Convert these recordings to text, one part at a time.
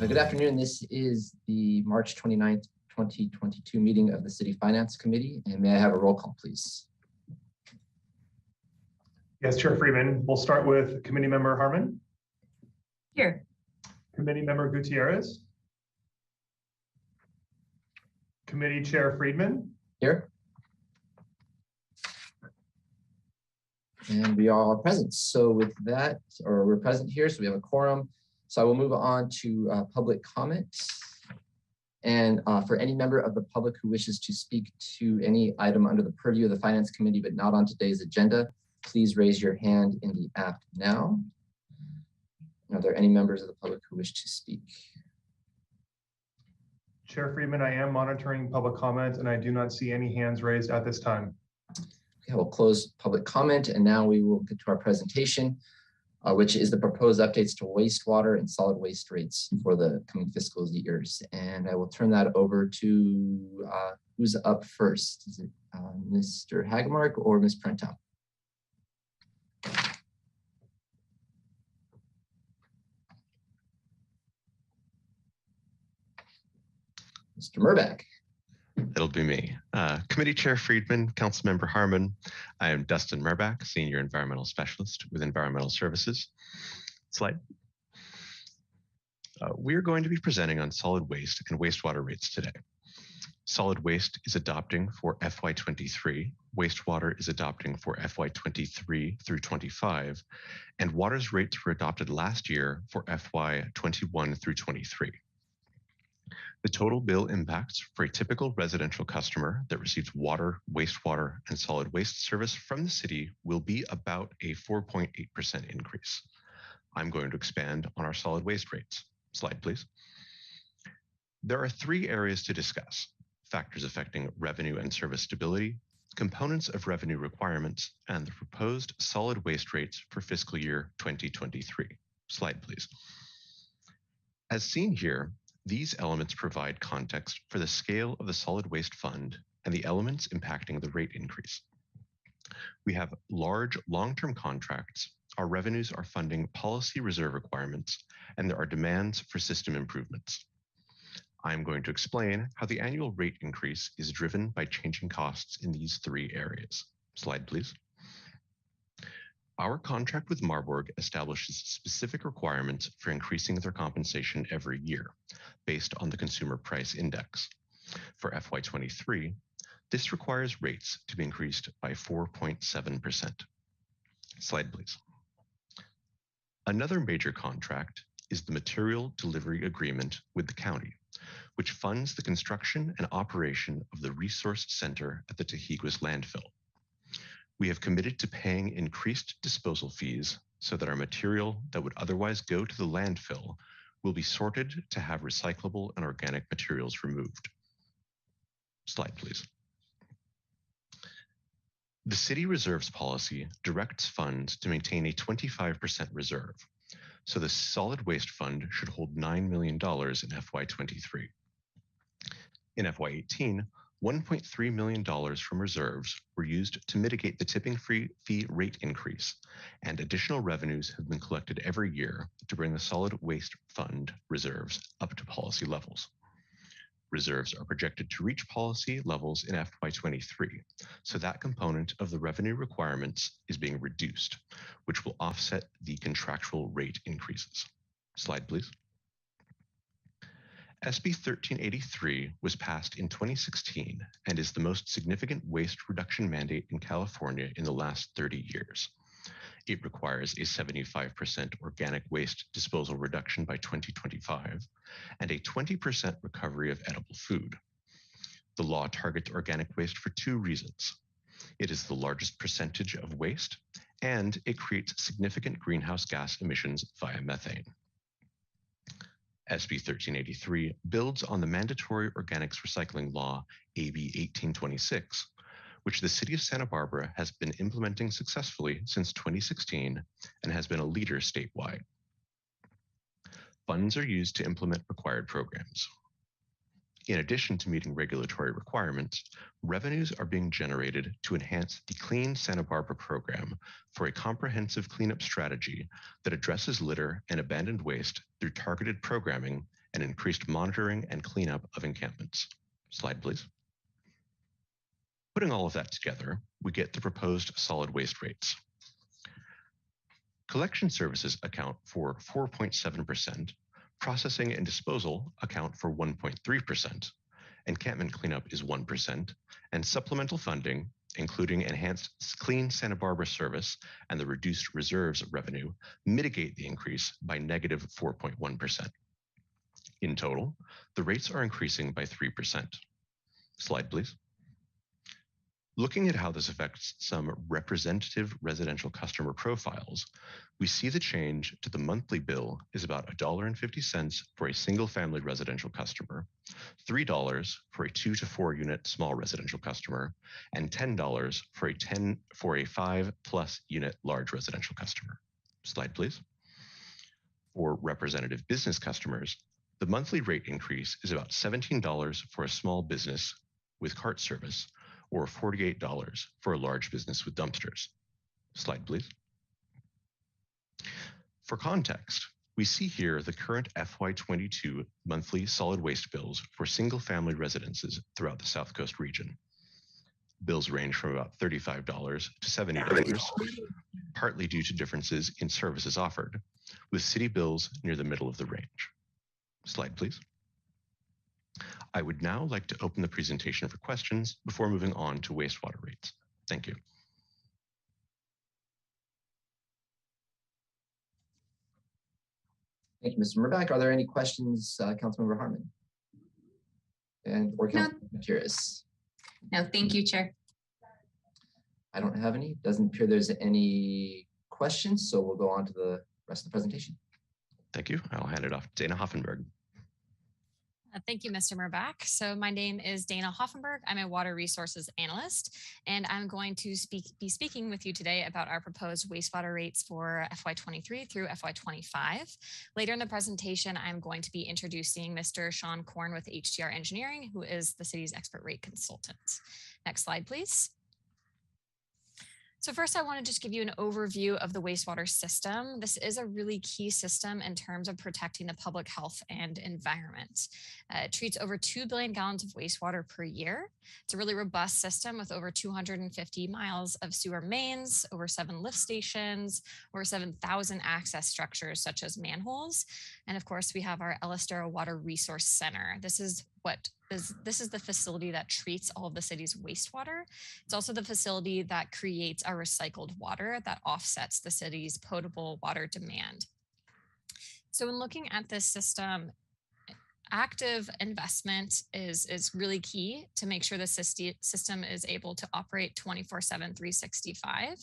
Good afternoon. This is the March 29th, 2022 meeting of the City Finance Committee. And may I have a roll call, please? Yes, Chair Freeman. We'll start with Committee Member Harmon. Here. Committee Member Gutierrez. Committee Chair Friedman. Here. And we are present. So with that, or we're present here, so we have a quorum. So I will move on to public comments. And for any member of the public who wishes to speak to any item under the purview of the Finance Committee, but not on today's agenda, please raise your hand in the app now. Are there any members of the public who wish to speak? Chair Friedman, I am monitoring public comment and I do not see any hands raised at this time. Okay, we'll close public comment and now we will get to our presentation, which is the proposed updates to wastewater and solid waste rates for the coming fiscal years. And I will turn that over to who's up first. Is it Mr. Hagemark or Ms. Prentow? Mr. Murbach. It'll be me. Committee Chair Friedman, Councilmember Harmon. I am Dustin Murbach, Senior Environmental Specialist with Environmental Services. Slide. We're going to be presenting on solid waste and wastewater rates today. Solid waste is adopting for FY23, wastewater is adopting for FY23 through 25, and water's rates were adopted last year for FY21 through 23. The total bill impacts for a typical residential customer that receives water, wastewater, and solid waste service from the city will be about a 4.8% increase. I'm going to expand on our solid waste rates. Slide, please. There are three areas to discuss: factors affecting revenue and service stability, components of revenue requirements, and the proposed solid waste rates for fiscal year 2023. Slide, please. As seen here, these elements provide context for the scale of the solid waste fund and the elements impacting the rate increase. We have large long-term contracts, our revenues are funding policy reserve requirements, and there are demands for system improvements. I'm going to explain how the annual rate increase is driven by changing costs in these three areas. Slide, please. Our contract with Marburg establishes specific requirements for increasing their compensation every year, based on the Consumer Price Index. For FY23, this requires rates to be increased by 4.7%. Slide, please. Another major contract is the Material Delivery Agreement with the county, which funds the construction and operation of the Resource Center at the Tahiguas landfill. We have committed to paying increased disposal fees so that our material that would otherwise go to the landfill will be sorted to have recyclable and organic materials removed. Slide, please. The city reserves policy directs funds to maintain a 25% reserve, so the solid waste fund should hold $9 million in FY23. In FY18, $1.3 million from reserves were used to mitigate the tipping fee rate increase, and additional revenues have been collected every year to bring the solid waste fund reserves up to policy levels. Reserves are projected to reach policy levels in FY23, so that component of the revenue requirements is being reduced, which will offset the contractual rate increases. Slide, please. SB 1383 was passed in 2016 and is the most significant waste reduction mandate in California in the last 30 years. It requires a 75% organic waste disposal reduction by 2025 and a 20% recovery of edible food. The law targets organic waste for two reasons. It is the largest percentage of waste, and it creates significant greenhouse gas emissions via methane. SB 1383 builds on the mandatory organics recycling law, AB 1826, which the City of Santa Barbara has been implementing successfully since 2016 and has been a leader statewide. Funds are used to implement required programs. In addition to meeting regulatory requirements, revenues are being generated to enhance the Clean Santa Barbara program for a comprehensive cleanup strategy that addresses litter and abandoned waste through targeted programming and increased monitoring and cleanup of encampments. Slide, please. Putting all of that together, we get the proposed solid waste rates. Collection services account for 4.7%, processing and disposal account for 1.3%, encampment cleanup is 1%, and supplemental funding, including enhanced Clean Santa Barbara service and the reduced reserves revenue, mitigate the increase by negative 4.1%. In total, the rates are increasing by 3%. Slide, please. Looking at how this affects some representative residential customer profiles, we see the change to the monthly bill is about $1.50 for a single-family residential customer, $3 for a 2 to 4 unit small residential customer, and $10 for a 5+ unit large residential customer. Slide, please. For representative business customers, the monthly rate increase is about $17 for a small business with cart service, or $48 for a large business with dumpsters. Slide, please. For context, we see here the current FY22 monthly solid waste bills for single-family residences throughout the South Coast region. Bills range from about $35 to $70, partly due to differences in services offered, with city bills near the middle of the range. Slide, please. I would now like to open the presentation for questions before moving on to wastewater rates. Thank you. Thank you, Mr. Murback. Are there any questions, Councilmember Harmon? Or Councilmember Curis? No, thank you, Chair. I don't have any. Doesn't appear there's any questions, so we'll go on to the rest of the presentation. Thank you. I'll hand it off to Dana Hoffenberg. Thank you, Mr. Murback. So my name is Dana Hoffenberg. I'm a water resources analyst, and I'm going to be speaking with you today about our proposed wastewater rates for FY23 through FY25. Later in the presentation, I'm going to be introducing Mr. Sean Korn with HDR Engineering, who is the city's expert rate consultant. Next slide, please. So first, I want to just give you an overview of the wastewater system. This is a really key system in terms of protecting the public health and environment. It treats over 2 billion gallons of wastewater per year. It's a really robust system with over 250 miles of sewer mains, over 7 lift stations, over 7,000 access structures such as manholes. And of course, we have our El Estero Water Resource Center. This is the facility that treats all of the city's wastewater. It's also the facility that creates our recycled water that offsets the city's potable water demand. So in looking at this system, active investment is really key to make sure the system is able to operate 24/7, 365.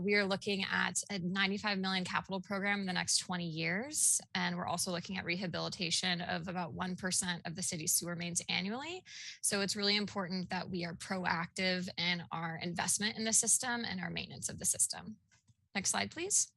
We are looking at a $95 million capital program in the next 20 years. And we're also looking at rehabilitation of about 1% of the city's sewer mains annually. So it's really important that we are proactive in our investment in the system and our maintenance of the system. Next slide, please.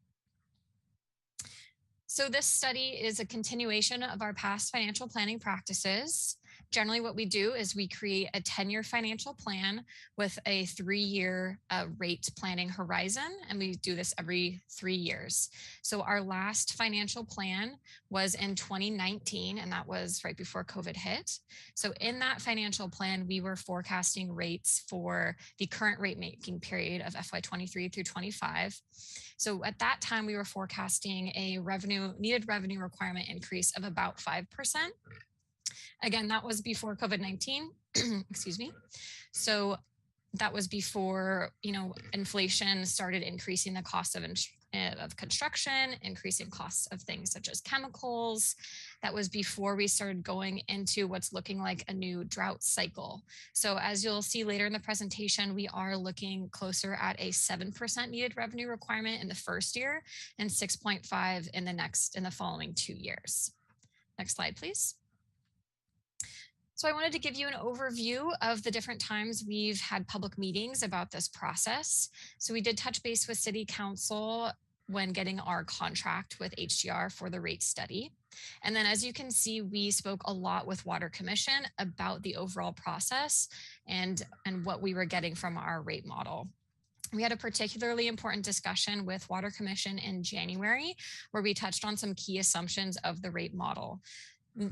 So this study is a continuation of our past financial planning practices. Generally, what we do is we create a 10-year financial plan with a 3-year rate planning horizon, and we do this every 3 years. So our last financial plan was in 2019, and that was right before COVID hit. So in that financial plan, we were forecasting rates for the current rate making period of FY23 through 25. So at that time, we were forecasting a needed revenue requirement increase of about 5%. Again, that was before COVID-19, excuse me. So that was before, inflation started increasing the cost of construction, increasing costs of things such as chemicals. That was before we started going into what's looking like a new drought cycle. So as you'll see later in the presentation, we are looking closer at a 7% needed revenue requirement in the first year and 6.5 in the following 2 years. Next slide, please. So I wanted to give you an overview of the different times we've had public meetings about this process. So we did touch base with City Council when getting our contract with HDR for the rate study. And then as you can see, we spoke a lot with Water Commission about the overall process and what we were getting from our rate model. We had a particularly important discussion with Water Commission in January, where we touched on some key assumptions of the rate model.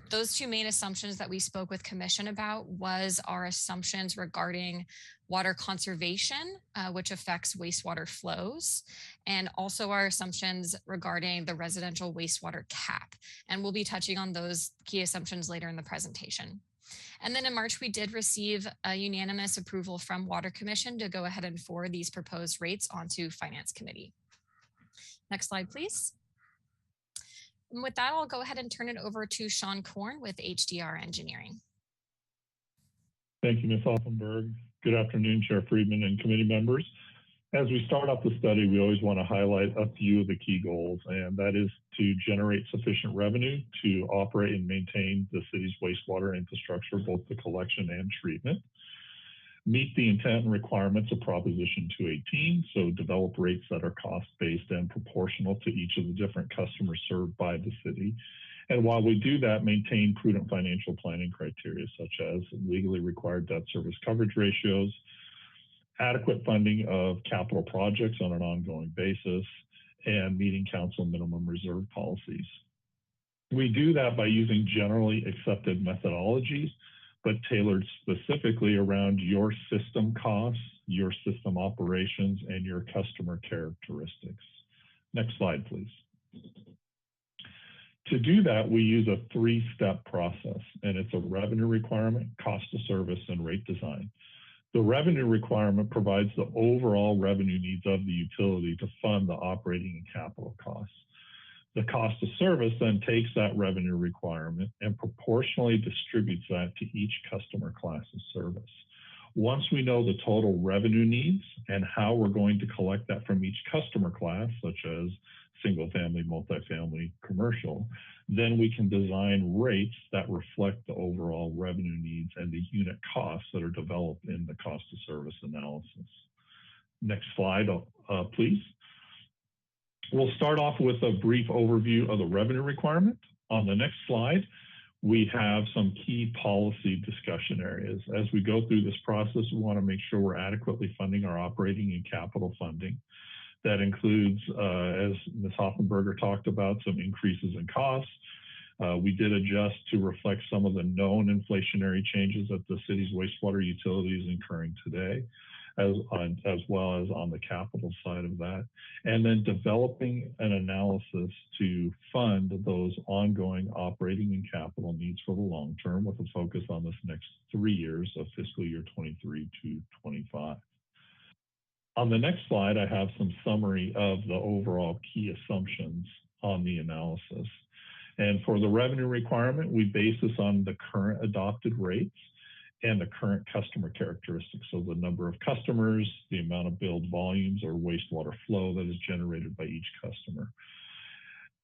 Those two main assumptions that we spoke with Commission about was our assumptions regarding water conservation, which affects wastewater flows, and also our assumptions regarding the residential wastewater cap. And we'll be touching on those key assumptions later in the presentation. And then in March, we did receive a unanimous approval from Water Commission to go ahead and forward these proposed rates onto Finance Committee. Next slide, please. And with that, I'll go ahead and turn it over to Sean Korn with HDR Engineering. Thank you, Ms. Offenberg. Good afternoon, Chair Friedman and committee members. As we start off the study, we always want to highlight a few of the key goals, and that is to generate sufficient revenue to operate and maintain the city's wastewater infrastructure, both the collection and treatment, meet the intent and requirements of Proposition 218, so develop rates that are cost-based and proportional to each of the different customers served by the city. And while we do that, maintain prudent financial planning criteria, such as legally required debt service coverage ratios, adequate funding of capital projects on an ongoing basis, and meeting council minimum reserve policies. We do that by using generally accepted methodologies, but tailored specifically around your system costs, your system operations, and your customer characteristics. Next slide, please. To do that, we use a three-step process, and it's a revenue requirement, cost of service, and rate design. The revenue requirement provides the overall revenue needs of the utility to fund the operating and capital costs. The cost of service then takes that revenue requirement and proportionally distributes that to each customer class of service. Once we know the total revenue needs and how we're going to collect that from each customer class, such as single family, multifamily, commercial, then we can design rates that reflect the overall revenue needs and the unit costs that are developed in the cost of service analysis. Next slide, please. We'll start off with a brief overview of the revenue requirement. On the next slide, we have some key policy discussion areas. As we go through this process, we want to make sure we're adequately funding our operating and capital funding. That includes, as Ms. Hoffenberger talked about, some increases in costs. We did adjust to reflect some of the known inflationary changes that the city's wastewater utility is incurring today, as well as on the capital side of that. And then developing an analysis to fund those ongoing operating and capital needs for the long term with a focus on this next 3 years of fiscal year 23 to 25. On the next slide, I have some summary of the overall key assumptions on the analysis. And for the revenue requirement, we base this on the current adopted rates and the current customer characteristics. So the number of customers, the amount of billed volumes or wastewater flow that is generated by each customer.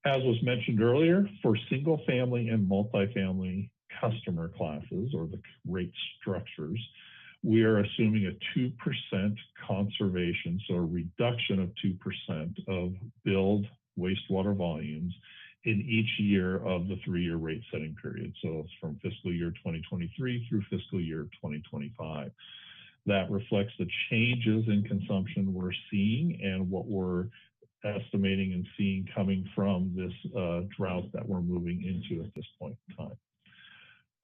As was mentioned earlier, for single family and multifamily customer classes or the rate structures, we are assuming a 2% conservation, so a reduction of 2% of billed wastewater volumes in each year of the 3-year rate setting period. So it's from fiscal year 2023 through fiscal year 2025. That reflects the changes in consumption we're seeing and what we're estimating and seeing coming from this drought that we're moving into at this point in time.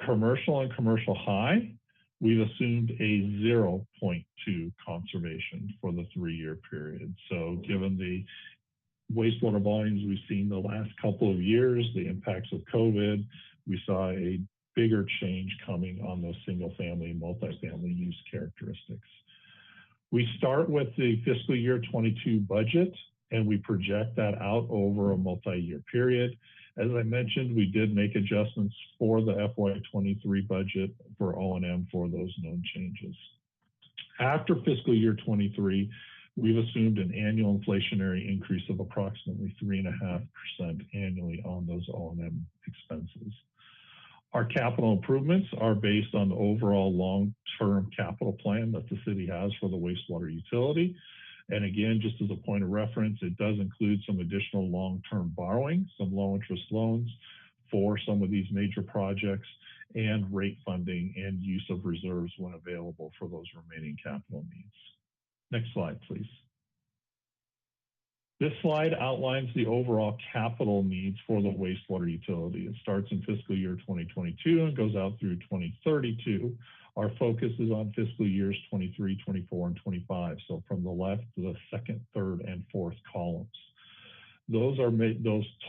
Commercial and commercial high, we've assumed a 0.2 conservation for the 3-year period. So given the wastewater volumes we've seen the last couple of years, the impacts of COVID, we saw a bigger change coming on those single family and multifamily use characteristics. We start with the fiscal year 22 budget and we project that out over a multi-year period. As I mentioned, we did make adjustments for the FY23 budget for O&M for those known changes. After fiscal year 23, we've assumed an annual inflationary increase of approximately 3.5% annually on those O&M expenses. Our capital improvements are based on the overall long-term capital plan that the city has for the wastewater utility. And again, just as a point of reference, it does include some additional long-term borrowing, some low-interest loans for some of these major projects, and rate funding and use of reserves when available for those remaining capital needs. Next slide, please. This slide outlines the overall capital needs for the wastewater utility. It starts in fiscal year 2022 and goes out through 2032. Our focus is on fiscal years 23, 24, and 25. So from the left to the second, third, and fourth columns. Those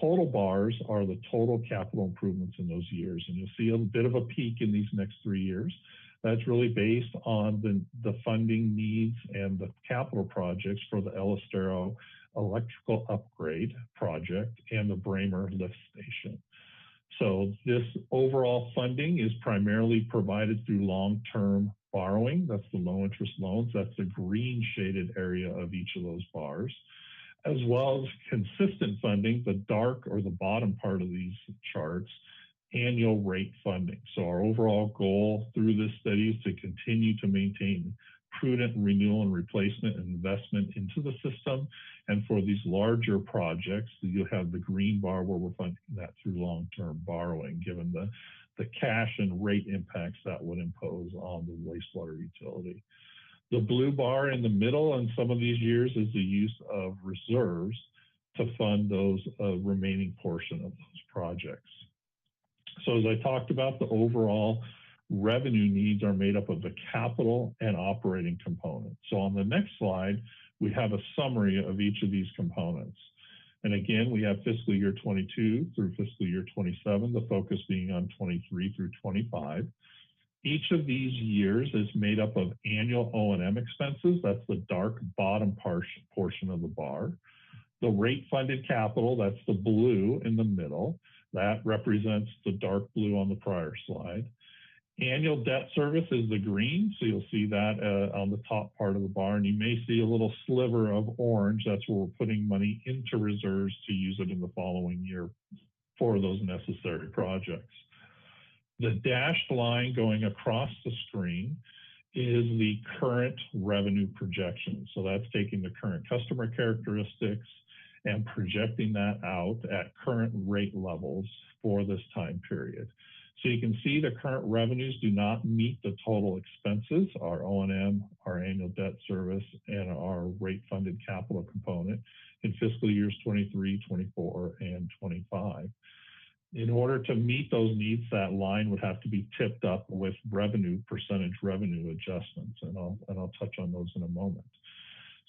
total bars are the total capital improvements in those years. And you'll see a bit of a peak in these next 3 years. That's really based on the funding needs and the capital projects for the El Estero electrical upgrade project and the Bramer lift station. So this overall funding is primarily provided through long-term borrowing. That's the low interest loans. That's the green shaded area of each of those bars, as well as consistent funding, the dark or the bottom part of these charts, annual rate funding. So our overall goal through this study is to continue to maintain prudent renewal and replacement and investment into the system. And for these larger projects, you have the green bar where we're funding that through long-term borrowing, given the cash and rate impacts that would impose on the wastewater utility. The blue bar in the middle in some of these years is the use of reserves to fund those remaining portion of those projects. So as I talked about, the overall revenue needs are made up of the capital and operating components. So on the next slide, we have a summary of each of these components. And again, we have fiscal year 22 through fiscal year 27, the focus being on 23 through 25. Each of these years is made up of annual O&M expenses. That's the dark bottom portion of the bar. The rate funded capital, that's the blue in the middle. That represents the dark blue on the prior slide. Annual debt service is the green, so you'll see that on the top part of the bar, and you may see a little sliver of orange. That's where we're putting money into reserves to use it in the following year for those necessary projects. The dashed line going across the screen is the current revenue projection. So that's taking the current customer characteristics and projecting that out at current rate levels for this time period. So you can see the current revenues do not meet the total expenses, our O&M, our annual debt service, and our rate funded capital component in fiscal years 23, 24, and 25. In order to meet those needs, that line would have to be tipped up with percentage revenue adjustments, and I'll touch on those in a moment.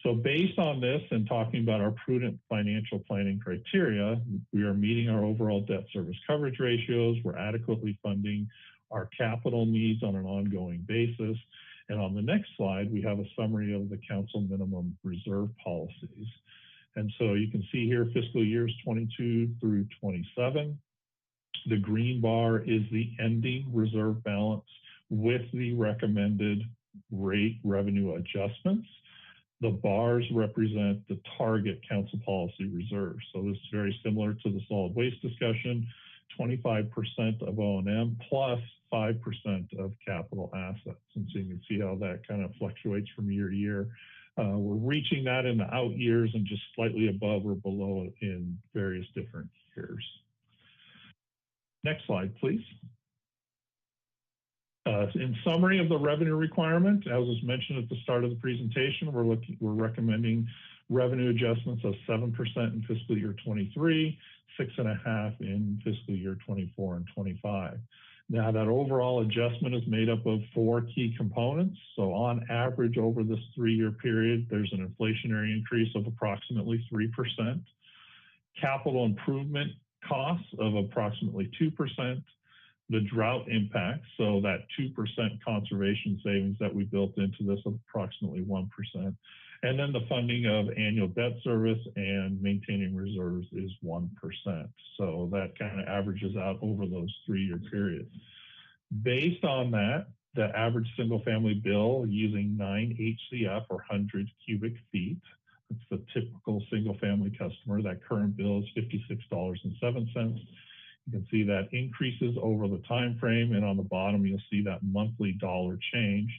So based on this and talking about our prudent financial planning criteria, we are meeting our overall debt service coverage ratios. We're adequately funding our capital needs on an ongoing basis. And on the next slide, we have a summary of the council minimum reserve policies. And so you can see here fiscal years 22 through 27. The green bar is the ending reserve balance with the recommended rate revenue adjustments. The bars represent the target council policy reserves. So this is very similar to the solid waste discussion, 25% of O&M plus 5% of capital assets. And so you can see how that kind of fluctuates from year to year. We're reaching that in the out years and just slightly above or below it in various different years. Next slide, please. In summary of the revenue requirement, as was mentioned at the start of the presentation, we're recommending revenue adjustments of 7% in fiscal year 23, 6.5% in fiscal year 24 and 25. Now that overall adjustment is made up of 4 key components. So on average over this 3-year period, there's an inflationary increase of approximately 3%, capital improvement costs of approximately 2%, the drought impact, so that 2% conservation savings that we built into this of approximately 1%. And then the funding of annual debt service and maintaining reserves is 1%. So that kind of averages out over those 3-year periods. Based on that, the average single family bill using 9 HCF or 100 cubic feet, it's the typical single family customer, that current bill is $56.07. You can see that increases over the time frame, and on the bottom you'll see that monthly dollar change.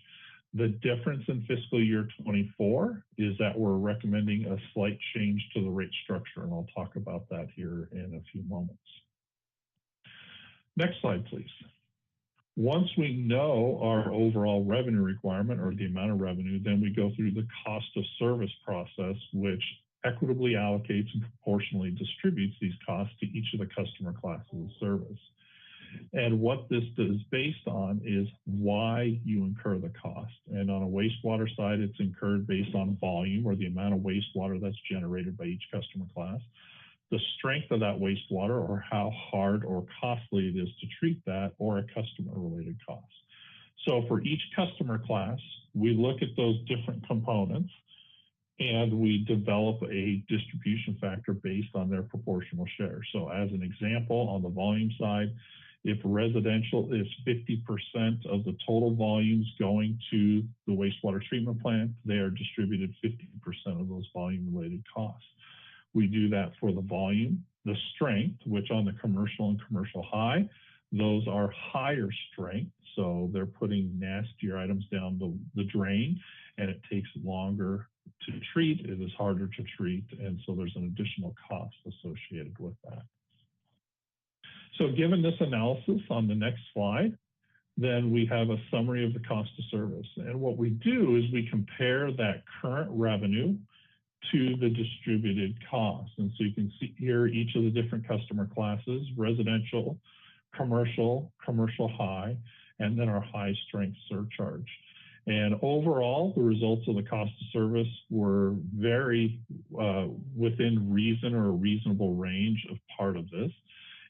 The difference in fiscal year 24 is that we're recommending a slight change to the rate structure, and I'll talk about that here in a few moments. Next slide, please. Once we know our overall revenue requirement or the amount of revenue, then we go through the cost of service process, which equitably allocates and proportionally distributes these costs to each of the customer classes of service. And what this is based on is why you incur the cost. And on a wastewater side, it's incurred based on volume or the amount of wastewater that's generated by each customer class, the strength of that wastewater or how hard or costly it is to treat that, or a customer related cost. So for each customer class, we look at those different components and we develop a distribution factor based on their proportional share. So as an example, on the volume side, if residential is 50% of the total volumes going to the wastewater treatment plant, they are distributed 50% of those volume related costs. We do that for the volume, the strength, which on the commercial and commercial high, those are higher strength. So they're putting nastier items down the drain, and it takes longer to treat. It is harder to treat. And so there's an additional cost associated with that. So given this analysis on the next slide, then we have a summary of the cost of service. And what we do is we compare that current revenue to the distributed costs. And so you can see here each of the different customer classes: residential, commercial, commercial high, and then our high strength surcharge. And overall, the results of the cost of service were very within reason or a reasonable range of part of this.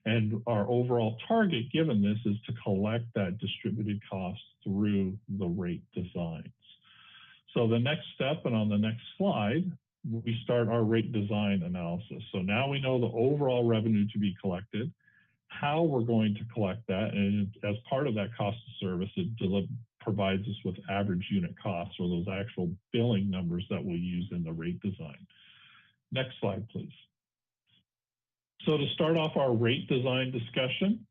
And our overall target given this is to collect that distributed cost through the rate designs. So the next step, and on the next slide, we start our rate design analysis. So now we know the overall revenue to be collected, how we're going to collect that, and as part of that cost of service, it provides us with average unit costs, or those actual billing numbers that we'll use in the rate design. Next slide, please. So to start off our rate design discussion,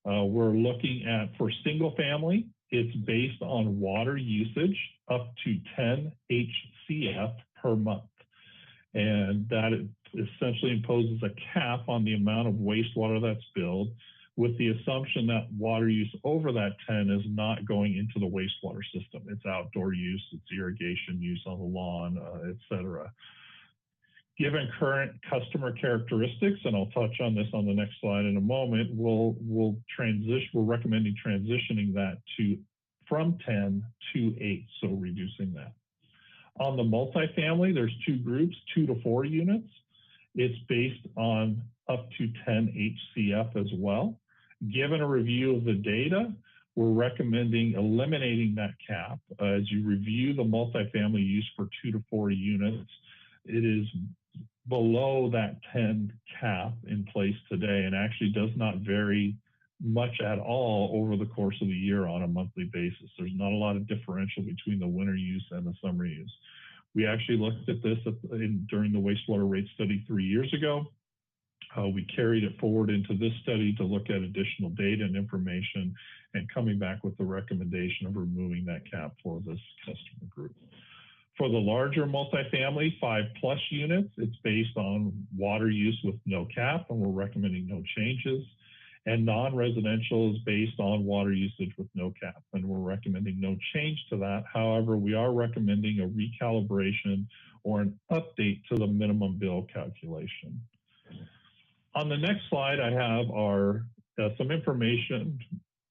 we're looking at, for single family, it's based on water usage up to 10 HCF per month. And that essentially imposes a cap on the amount of wastewater that's billed, with the assumption that water use over that 10 is not going into the wastewater system. It's outdoor use, it's irrigation use on the lawn, et cetera. Given current customer characteristics, and I'll touch on this on the next slide in a moment, we're recommending transitioning that from 10 to 8, so reducing that. On the multifamily, there's two groups, 2 to 4 units. It's based on up to 10 HCF as well. Given a review of the data, we're recommending eliminating that cap. As you review the multifamily use for 2 to 4 units, it is below that 10 cap in place today, and actually does not vary much at all over the course of the year on a monthly basis. There's not a lot of differential between the winter use and the summer use. We actually looked at this during the wastewater rate study 3 years ago. We carried it forward into this study to look at additional data and information, and coming back with the recommendation of removing that cap for this customer group. For the larger multifamily, 5+ units, it's based on water use with no cap, and we're recommending no changes. And non-residential is based on water usage with no cap, and we're recommending no change to that. However, we are recommending a recalibration or an update to the minimum bill calculation. On the next slide, I have some information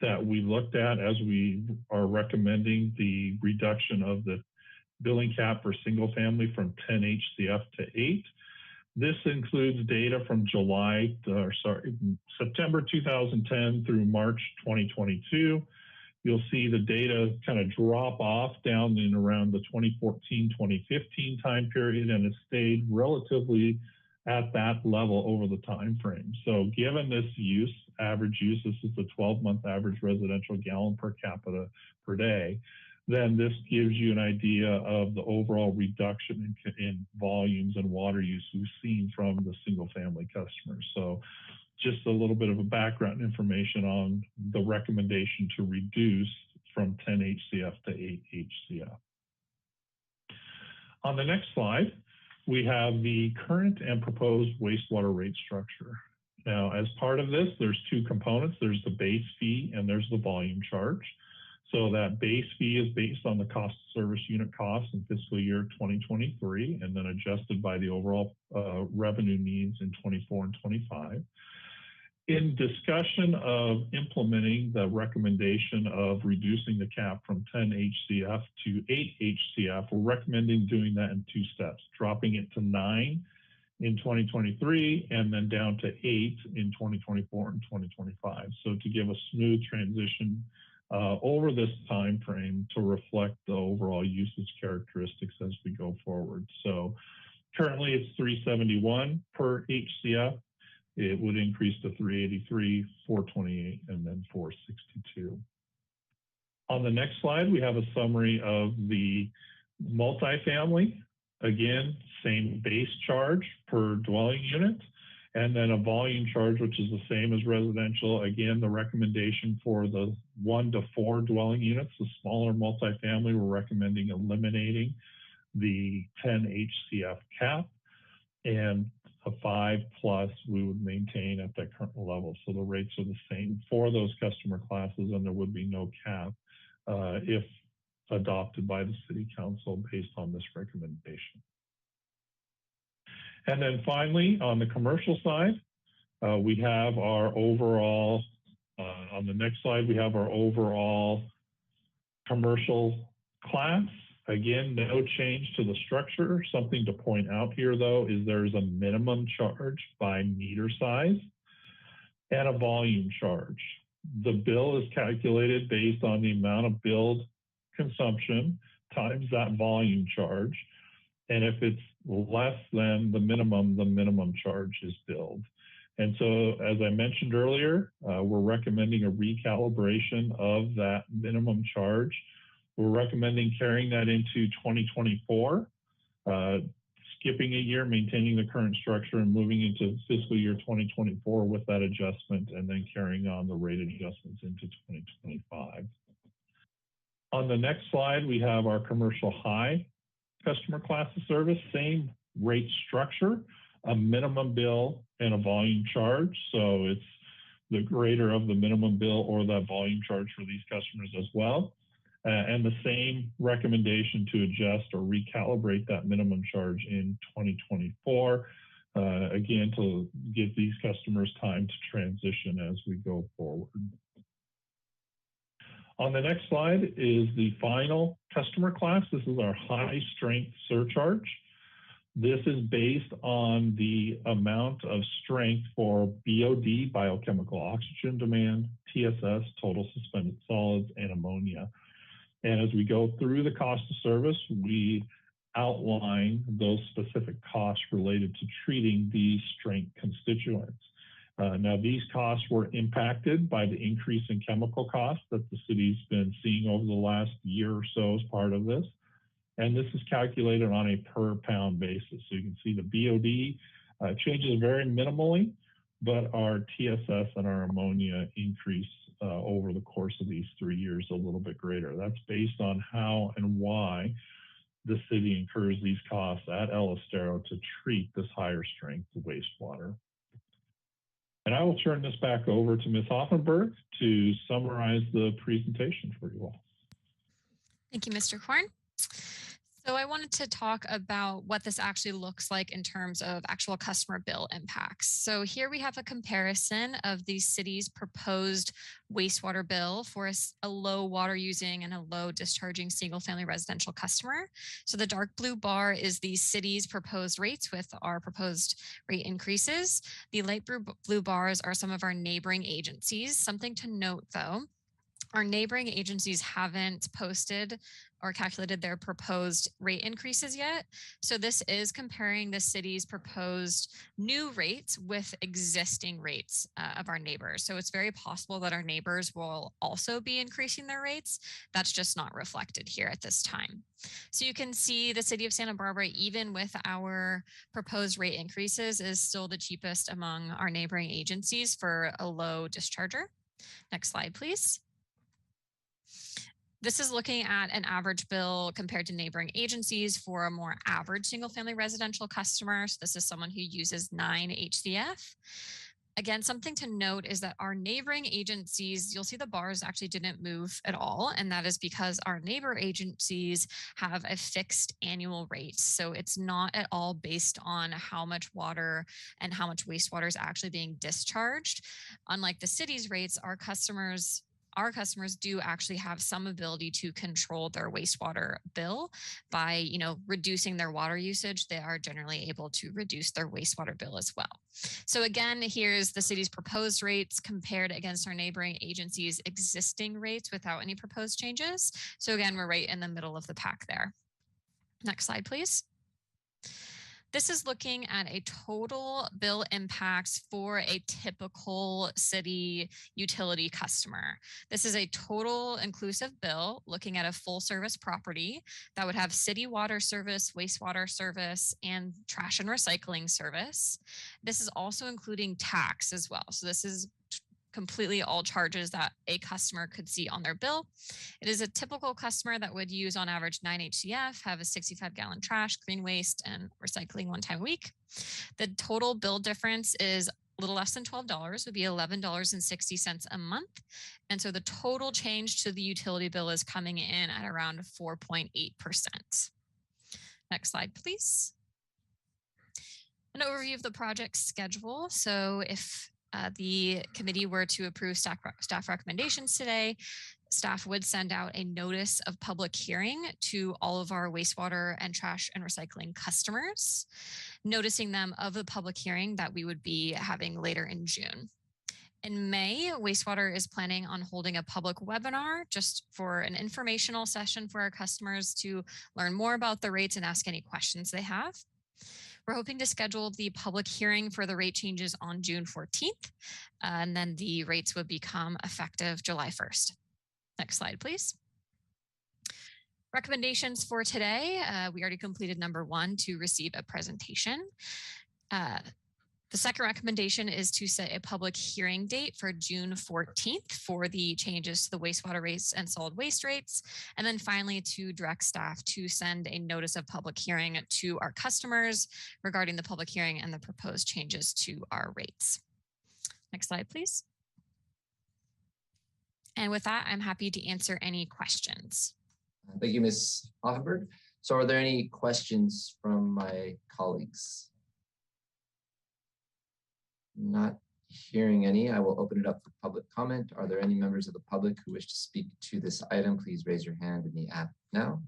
that we looked at as we are recommending the reduction of the billing cap for single family from 10 HCF to 8. This includes data from September 2010 through March 2022. You'll see the data kind of drop off down in around the 2014-2015 time period, and it stayed relatively at that level over the time frame. So given this use, average use, this is the 12-month average residential gallon per capita per day, then this gives you an idea of the overall reduction in volumes and water use we've seen from the single family customers. So just a little bit of a background information on the recommendation to reduce from 10 HCF to 8 HCF. On the next slide, we have the current and proposed wastewater rate structure. Now, as part of this, there's two components. There's the base fee and there's the volume charge. So that base fee is based on the cost of service unit costs in fiscal year 2023 and then adjusted by the overall revenue needs in 24 and 25. In discussion of implementing the recommendation of reducing the cap from 10 HCF to 8 HCF, we're recommending doing that in 2 steps, dropping it to 9 in 2023 and then down to 8 in 2024 and 2025. So to give a smooth transition over this time frame to reflect the overall usage characteristics as we go forward. So currently it's 371 per HCF. It would increase to 383, 428, and then 462. On the next slide, we have a summary of the multifamily. Again, same base charge per dwelling unit, and then a volume charge, which is the same as residential. Again, the recommendation for the 1 to 4 dwelling units, the smaller multifamily, we're recommending eliminating the 10 HCF cap, and a 5+ we would maintain at that current level. So the rates are the same for those customer classes, and there would be no cap if adopted by the City Council based on this recommendation. And then finally, on the commercial side, we have our overall, on the next slide, we have our overall commercial class. Again, no change to the structure. Something to point out here, though, is there's a minimum charge by meter size and a volume charge. The bill is calculated based on the amount of billed consumption times that volume charge. And if it's less than the minimum charge is billed. And so, as I mentioned earlier, we're recommending a recalibration of that minimum charge. We're recommending carrying that into 2024, skipping a year, maintaining the current structure, and moving into fiscal year 2024 with that adjustment, and then carrying on the rate adjustments into 2025. On the next slide, we have our commercial high customer class of service, same rate structure, a minimum bill and a volume charge. So it's the greater of the minimum bill or that volume charge for these customers as well. And the same recommendation to adjust or recalibrate that minimum charge in 2024, again, to give these customers time to transition as we go forward. On the next slide is the final customer class. This is our high strength surcharge. This is based on the amount of strength for BOD, biochemical oxygen demand, TSS, total suspended solids, and ammonia. And as we go through the cost of service, we outline those specific costs related to treating these strength constituents. Now, these costs were impacted by the increase in chemical costs that the city's been seeing over the last year or so as part of this. And this is calculated on a per pound basis. So you can see the BOD changes very minimally, but our TSS and our ammonia increase over the course of these 3 years a little bit greater. That's based on how and why the city incurs these costs at El Estero to treat this higher strength wastewater. And I will turn this back over to Ms. Hoffenberg to summarize the presentation for you all. Thank you, Mr. Korn. So I wanted to talk about what this actually looks like in terms of actual customer bill impacts. So here we have a comparison of the city's proposed wastewater bill for a low water using and a low discharging single family residential customer. So the dark blue bar is the city's proposed rates with our proposed rate increases. The light blue bars are some of our neighboring agencies. Something to note though, our neighboring agencies haven't posted or calculated their proposed rate increases yet. So this is comparing the city's proposed new rates with existing rates of our neighbors. So it's very possible that our neighbors will also be increasing their rates. That's just not reflected here at this time. So you can see the city of Santa Barbara, even with our proposed rate increases, is still the cheapest among our neighboring agencies for a low discharger. Next slide, please. This is looking at an average bill compared to neighboring agencies for a more average single family residential customer. So this is someone who uses 9 HCF. Again, something to note is that our neighboring agencies, you'll see the bars actually didn't move at all. And that is because our neighbor agencies have a fixed annual rate. So it's not at all based on how much water and how much wastewater is actually being discharged. Unlike the city's rates, our customers do actually have some ability to control their wastewater bill by, reducing their water usage. They are generally able to reduce their wastewater bill as well. So again, here's the city's proposed rates compared against our neighboring agencies' existing rates without any proposed changes. So again, we're right in the middle of the pack there. Next slide, please. This is looking at a total bill impacts for a typical city utility customer. This is a total inclusive bill looking at a full service property that would have city water service, wastewater service, and trash and recycling service. This is also including tax as well. So this is completely all charges that a customer could see on their bill. It is a typical customer that would use on average 9 HCF, have a 65-gallon trash, green waste, and recycling one time a week. The total bill difference is a little less than $12, would be $11.60 a month. And so the total change to the utility bill is coming in at around 4.8%. Next slide, please. An overview of the project schedule. So if the committee were to approve staff recommendations today, staff would send out a notice of public hearing to all of our wastewater and trash and recycling customers, noticing them of the public hearing that we would be having later in June. In May, Wastewater is planning on holding a public webinar just for an informational session for our customers to learn more about the rates and ask any questions they have. We're hoping to schedule the public hearing for the rate changes on June 14th, and then the rates would become effective July 1st. Next slide, please. Recommendations for today. We already completed number 1 to receive a presentation. The second recommendation is to set a public hearing date for June 14th for the changes to the wastewater rates and solid waste rates. And then finally, to direct staff to send a notice of public hearing to our customers regarding the public hearing and the proposed changes to our rates. Next slide, please. And with that, I'm happy to answer any questions. Thank you, Ms. Hoffenberg. So are there any questions from my colleagues? Not hearing any, I will open it up for public comment. Are there any members of the public who wish to speak to this item? Please raise your hand in the app now.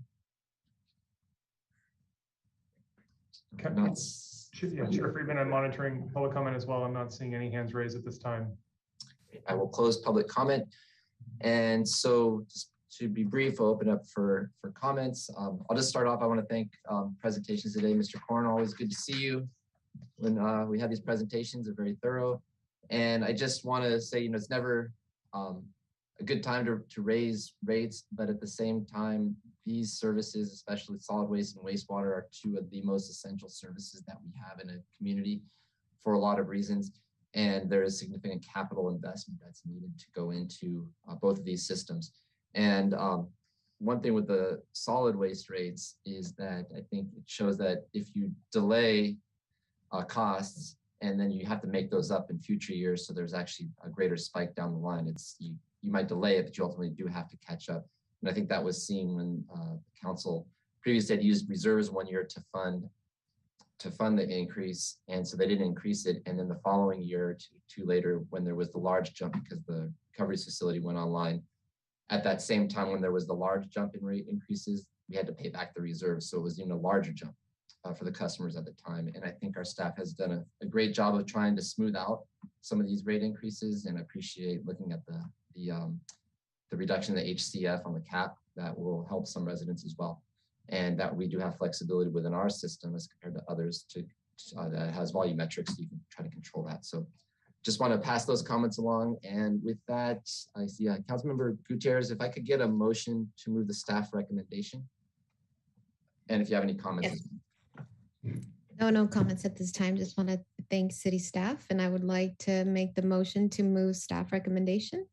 Chair Friedman, I'm monitoring public comment as well. I'm not seeing any hands raised at this time. I will close public comment. And so just to be brief, I'll open up for comments. I'll just start off. I want to thank presentations today. Mr. Korn, always good to see you. When we have these presentations, they're very thorough. And I just want to say, it's never a good time to raise rates, but at the same time, these services, especially solid waste and wastewater, are 2 of the most essential services that we have in a community for a lot of reasons. And there is significant capital investment that's needed to go into both of these systems. And one thing with the solid waste rates is that I think it shows that if you delay costs, and then you have to make those up in future years. So there's actually a greater spike down the line. You might delay it, but you ultimately do have to catch up. And I think that was seen when the council previously had used reserves 1 year to fund the increase. And so they didn't increase it. And then the following year or two later, when there was the large jump because the recovery facility went online, at that same time when there was the large jump in rate increases, we had to pay back the reserves. So it was even a larger jump for the customers at the time. And I think our staff has done a great job of trying to smooth out some of these rate increases, and I appreciate looking at the reduction in the HCF on the cap that will help some residents as well. And that we do have flexibility within our system as compared to others that has volumetrics, so you can try to control that. So just want to pass those comments along. And with that, I see Councilmember Gutierrez, if I could get a motion to move the staff recommendation. And if you have any comments. Yes. No comments at this time. Just want to thank city staff, and I would like to make the motion to move staff recommendation.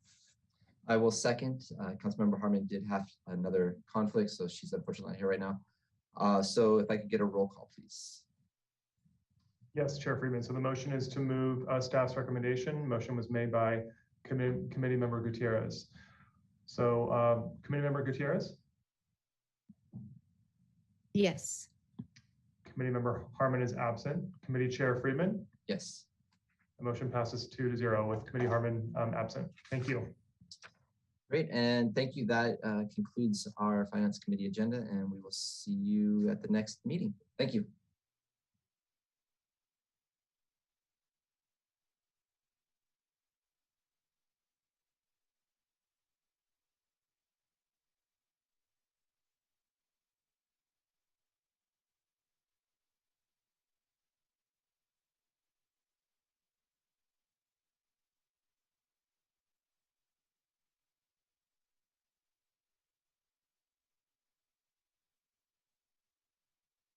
I will second. Councilmember Harmon did have another conflict, so she's unfortunately not here right now. So if I could get a roll call, please. Yes, Chair Friedman. So the motion is to move staff's recommendation. Motion was made by Committee Member Gutierrez. So Committee Member Gutierrez, Yes. Committee Member Harmon is absent. Committee Chair Friedman, Yes. the motion passes 2-0 with Committee Harmon absent. Thank you. Great, and thank you. That concludes our Finance Committee agenda, and we will see you at the next meeting. Thank you.